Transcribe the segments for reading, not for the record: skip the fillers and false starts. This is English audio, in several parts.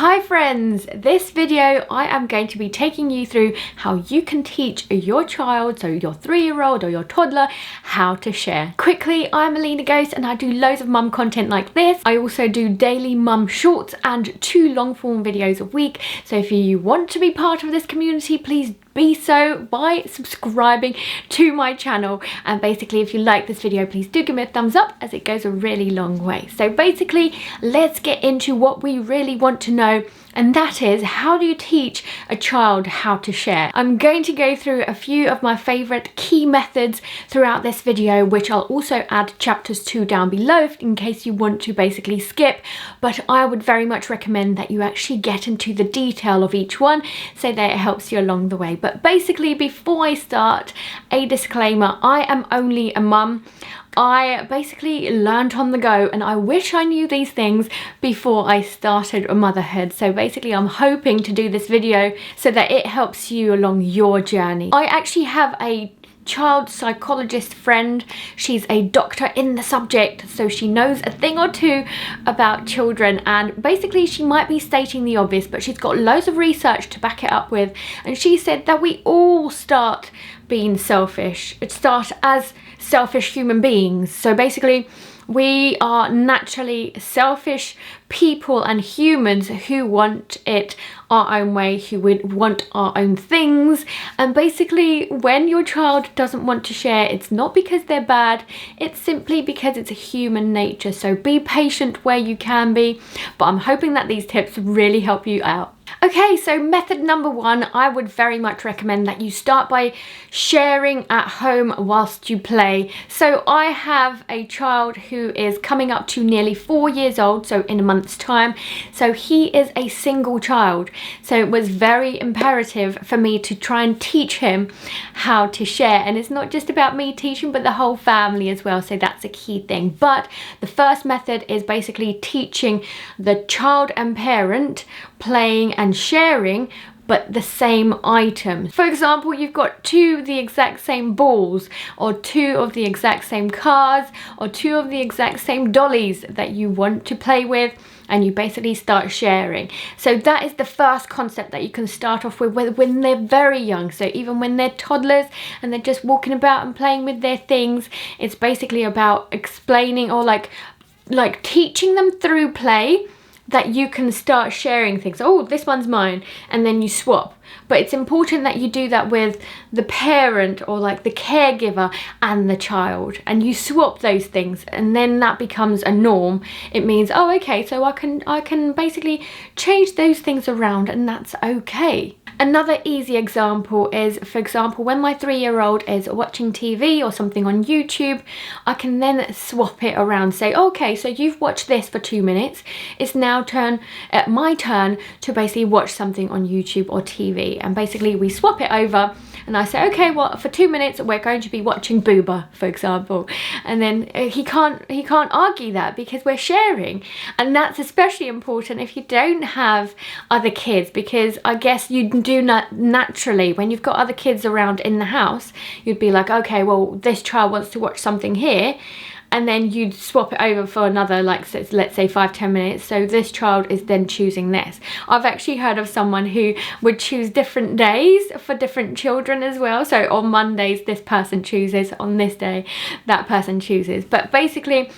Hi friends, this video I am going to be taking you through how you can teach your child, so your 3-year-old or your toddler, how to share. Quickly, I'm Alina Ghost and I do loads of mum content like this. I also do daily mum shorts and 2 long form videos a week. So if you want to be part of this community, please be so by subscribing to my channel. And basically, if you like this video, please do give me a thumbs up as it goes a really long way. So basically, let's get into what we really want to know, and that is, how do you teach a child how to share? I'm going to go through a few of my favorite key methods throughout this video, which I'll also add chapters to down below in case you want to basically skip, but I would very much recommend that you actually get into the detail of each one so that it helps you along the way. But basically, before I start, a disclaimer: I am only a mum. I basically learned on the go, and I wish I knew these things before I started motherhood. So basically, I'm hoping to do this video so that it helps you along your journey. I actually have a child psychologist friend. She's a doctor in the subject, so she knows a thing or two about children, and basically she might be stating the obvious, but she's got loads of research to back it up with. And she said that we all start being selfish. It starts as selfish human beings. So basically, we are naturally selfish people and humans who want it our own way, who would want our own things. And basically, when your child doesn't want to share, it's not because they're bad, it's simply because it's a human nature. So be patient where you can be, but I'm hoping that these tips really help you out. Okay, so method number 1, I would very much recommend that you start by sharing at home whilst you play. So I have a child who is coming up to nearly 4 years old, so in a month's time. So he is a single child. So it was very imperative for me to try and teach him how to share. And it's not just about me teaching, but the whole family as well. So that's a key thing. But the first method is basically teaching the child and parent playing and sharing, but the same items. For example, you've got 2 of the exact same balls, or 2 of the exact same cars, or 2 of the exact same dollies that you want to play with, and you basically start sharing. So that is the first concept that you can start off with when they're very young. So even when they're toddlers and they're just walking about and playing with their things, it's basically about explaining or like teaching them through play that you can start sharing things. Oh, this one's mine, and then you swap. But it's important that you do that with the parent or like the caregiver and the child, and you swap those things, and then that becomes a norm. It means, oh, okay, so I can basically change those things around, and that's okay. Another easy example is, for example, when my 3-year-old is watching TV or something on YouTube, I can then swap it around. Say, okay, so you've watched this for 2 minutes. It's now my turn to basically watch something on YouTube or TV. And basically we swap it over, and I say, okay, well, for 2 minutes we're going to be watching Booba, for example. And then he can't argue that because we're sharing. And that's especially important if you don't have other kids, because I guess you do not naturally, when you've got other kids around in the house, you'd be like, okay, well, this child wants to watch something here, and then you'd swap it over for another, like, let's say 5-10 minutes. So this child is then choosing this. I've actually heard of someone who would choose different days for different children as well. So on Mondays, this person chooses. On this day, that person chooses. But basically,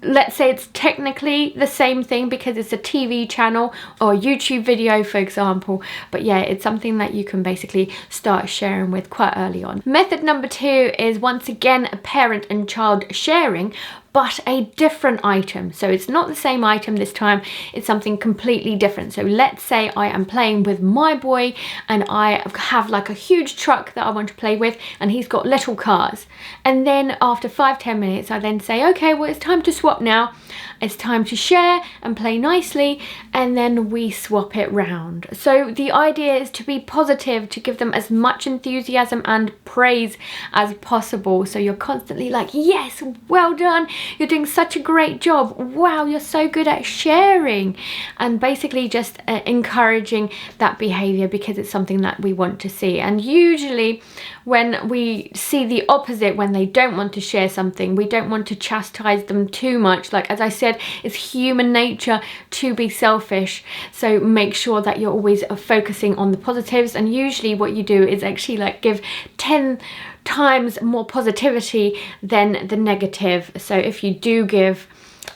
let's say it's technically the same thing because it's a TV channel or a YouTube video, for example. But yeah, it's something that you can basically start sharing with quite early on. Method number 2 is once again a parent and child sharing, but a different item. So it's not the same item this time, it's something completely different. So let's say I am playing with my boy and I have like a huge truck that I want to play with, and he's got little cars. And then after 5-10 minutes, I then say, okay, well, it's time to swap now. It's time to share and play nicely, and then we swap it round. So the idea is to be positive, to give them as much enthusiasm and praise as possible. So you're constantly like, yes, well done, you're doing such a great job. Wow, you're so good at sharing. And basically just encouraging that behavior, because it's something that we want to see. And usually when we see the opposite, when they don't want to share something, we don't want to chastise them too much. Like, as I said, it's human nature to be selfish. So make sure that you're always focusing on the positives. And usually what you do is actually like give 10 times more positivity than the negative. So if you do give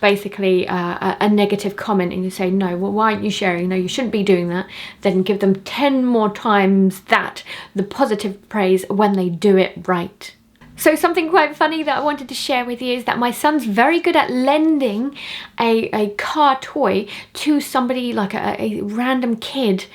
basically a negative comment and you say, no, well, why aren't you sharing? No, you shouldn't be doing that. Then give them 10 more times that, the positive praise, when they do it right. So something quite funny that I wanted to share with you is that my son's very good at lending a car toy to somebody, like a random kid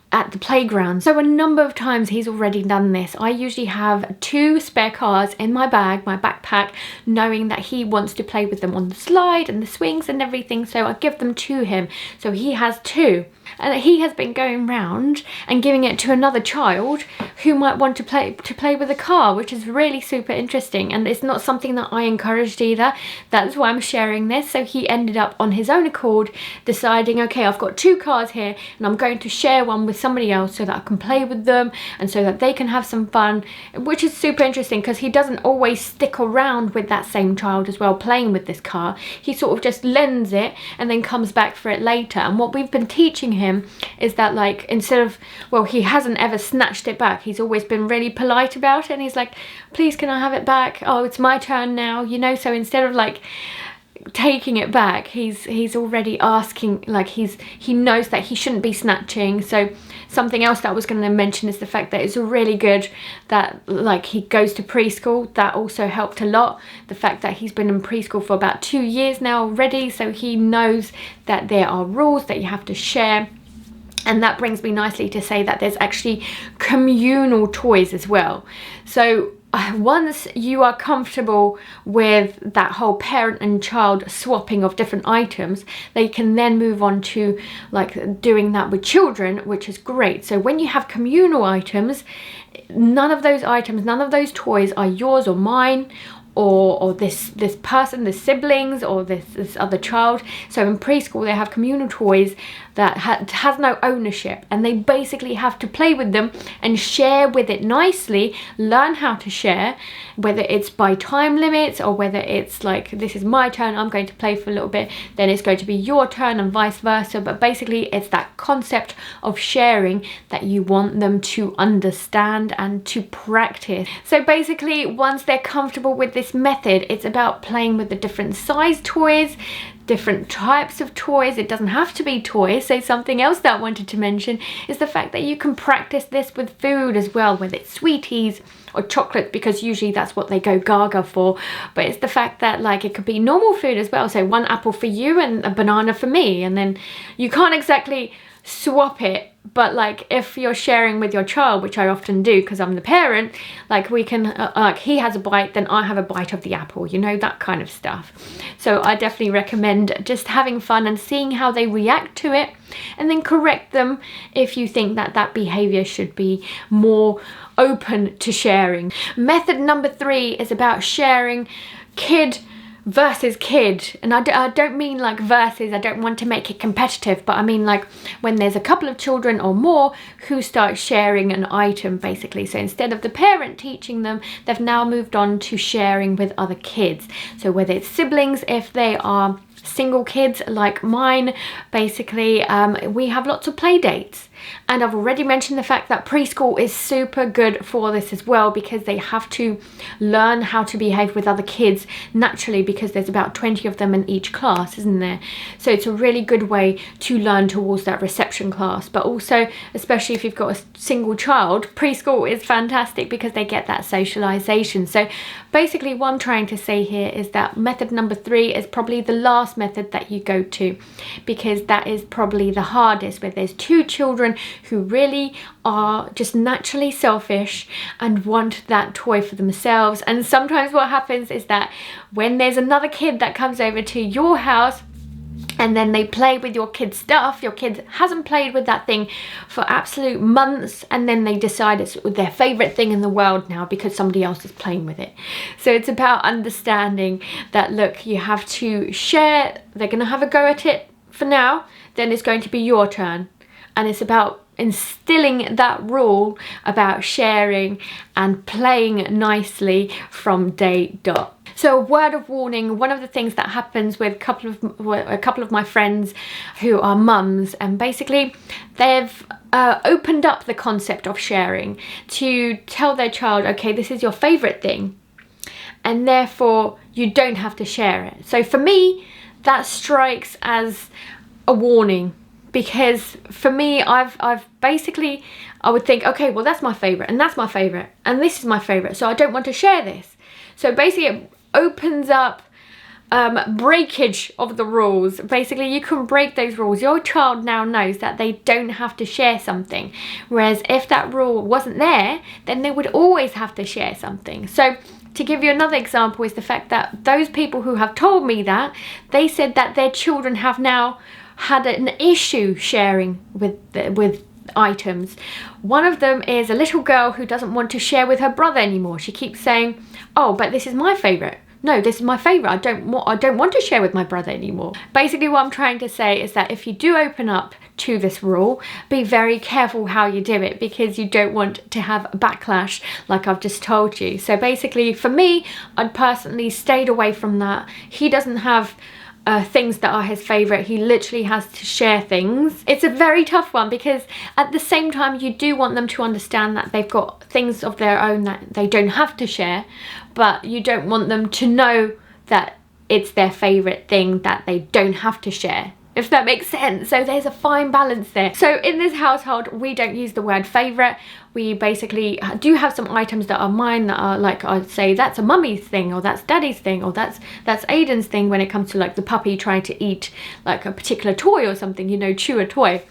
at the playground. So a number of times he's already done this. I usually have 2 spare cars in my bag, my backpack, knowing that he wants to play with them on the slide and the swings and everything, so I give them to him. So he has 2. And he has been going round and giving it to another child who might want to play with a car, which is really super interesting. And it's not something that I encouraged either. That's why I'm sharing this. So he ended up on his own accord deciding, okay, I've got 2 cars here and I'm going to share one with somebody else so that I can play with them and so that they can have some fun, which is super interesting because he doesn't always stick around with that same child as well playing with this car. He sort of just lends it and then comes back for it later. And what we've been teaching him is that, like, instead of, well, he hasn't ever snatched it back. He's always been really polite about it, and he's like, please, can I have it back? Oh, it's my turn now, you know. So instead of like taking it back, he's already asking, like he knows that he shouldn't be snatching. So something else that I was going to mention is the fact that it's really good that, like, he goes to preschool. That also helped a lot. The fact that he's been in preschool for about 2 years now already, so he knows that there are rules that you have to share. And that brings me nicely to say that there's actually communal toys as well. So once you are comfortable with that whole parent and child swapping of different items, they can then move on to like doing that with children, which is great. So when you have communal items, none of those toys are yours or mine, or this person, the siblings, or this other child. So in preschool they have communal toys that has no ownership, and they basically have to play with them and share with it nicely, learn how to share, whether it's by time limits or whether it's like, this is my turn, I'm going to play for a little bit, then it's going to be your turn, and vice versa. But basically it's that concept of sharing that you want them to understand and to practice. So basically once they're comfortable with this method, it's about playing with the different size toys, different types of toys. It doesn't have to be toys. So something else that I wanted to mention is the fact that you can practice this with food as well, whether it's sweeties or chocolate, because usually that's what they go gaga for. But it's the fact that, like, it could be normal food as well. So 1 apple for you and a banana for me, and then you can't exactly swap it. But like if you're sharing with your child, which I often do because I'm the parent, like we can, like he has a bite, then I have a bite of the apple, you know, that kind of stuff. So I definitely recommend just having fun and seeing how they react to it, and then correct them if you think that that behavior should be more open to sharing. Method number 3 is about sharing kid versus kid. And I don't mean like versus, I don't want to make it competitive, but I mean like when there's a couple of children or more who start sharing an item basically. So instead of the parent teaching them, they've now moved on to sharing with other kids. So whether it's siblings, if they are single kids like mine, basically we have lots of play dates. And I've already mentioned the fact that preschool is super good for this as well, because they have to learn how to behave with other kids naturally, because there's about 20 of them in each class, isn't there? So it's a really good way to learn towards that reception class. But also, especially if you've got a single child, preschool is fantastic because they get that socialization. So basically what I'm trying to say here is that method number 3 is probably the last method that you go to, because that is probably the hardest, where there's 2 children who really are just naturally selfish and want that toy for themselves. And sometimes what happens is that when there's another kid that comes over to your house, and then they play with your kid's stuff. Your kid hasn't played with that thing for absolute months, and then they decide it's their favorite thing in the world now because somebody else is playing with it. So it's about understanding that, look, you have to share. They're going to have a go at it for now, then it's going to be your turn. And it's about instilling that rule about sharing and playing nicely from day dot. So a word of warning, one of the things that happens with a couple of my friends who are mums, and basically they've opened up the concept of sharing to tell their child, okay, this is your favorite thing, and therefore you don't have to share it. So for me, that strikes as a warning, because for me, I've basically, I would think, okay, well, that's my favorite, and that's my favorite, and this is my favorite, so I don't want to share this. So basically it opens up breakage of the rules. Basically, you can break those rules. Your child now knows that they don't have to share something, whereas if that rule wasn't there, then they would always have to share something. So to give you another example is the fact that those people who have told me that, they said that their children have now had an issue sharing with items. One of them is a little girl who doesn't want to share with her brother anymore. She keeps saying, oh, but this is my favorite. No, this is my favorite. I don't want to share with my brother anymore. Basically, what I'm trying to say is that if you do open up to this rule, be very careful how you do it, because you don't want to have a backlash like I've just told you. So basically, for me, I'd personally stayed away from that. He doesn't have things that are his favorite. He literally has to share things. It's a very tough one, because at the same time you do want them to understand that they've got things of their own that they don't have to share, but you don't want them to know that it's their favorite thing that they don't have to share, if that makes sense. So there's a fine balance there. So in this household, we don't use the word favorite. We basically do have some items that are mine that are like, I'd say that's a mummy's thing, or that's daddy's thing, or that's Aiden's thing when it comes to like the puppy trying to eat like a particular toy or something, you know, chew a toy.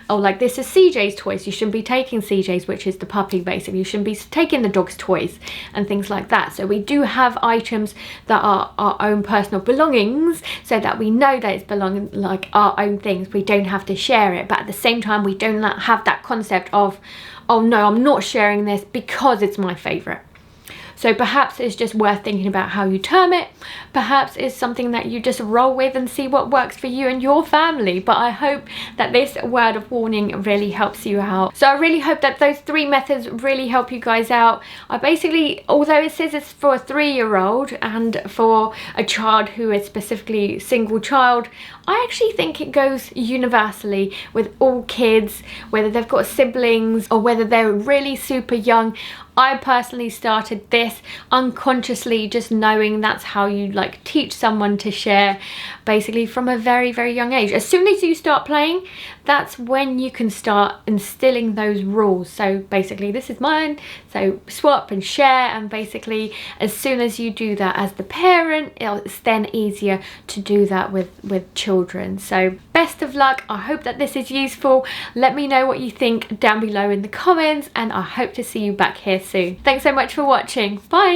Or like, this is CJ's toys, you shouldn't be taking CJ's, which is the puppy basically, you shouldn't be taking the dog's toys and things like that. So we do have items that are our own personal belongings, so that we know that it's belonging, like our own things. We don't have to share it, but at the same time we don't have that concept of, oh no, I'm not sharing this because it's my favorite. So perhaps it's just worth thinking about how you term it. Perhaps it's something that you just roll with and see what works for you and your family. But I hope that this word of warning really helps you out. So I really hope that those 3 methods really help you guys out. I basically, although it says it's for a 3-year-old and for a child who is specifically single child, I actually think it goes universally with all kids, whether they've got siblings or whether they're really super young. I personally started this unconsciously, just knowing that's how you like teach someone to share, basically from a very, very young age. As soon as you start playing, that's when you can start instilling those rules. So basically, this is mine, so swap and share, and basically as soon as you do that as the parent, it's then easier to do that with children. So best of luck. I hope that this is useful. Let me know what you think down below in the comments, and I hope to see you back here soon. Thanks so much for watching. Bye.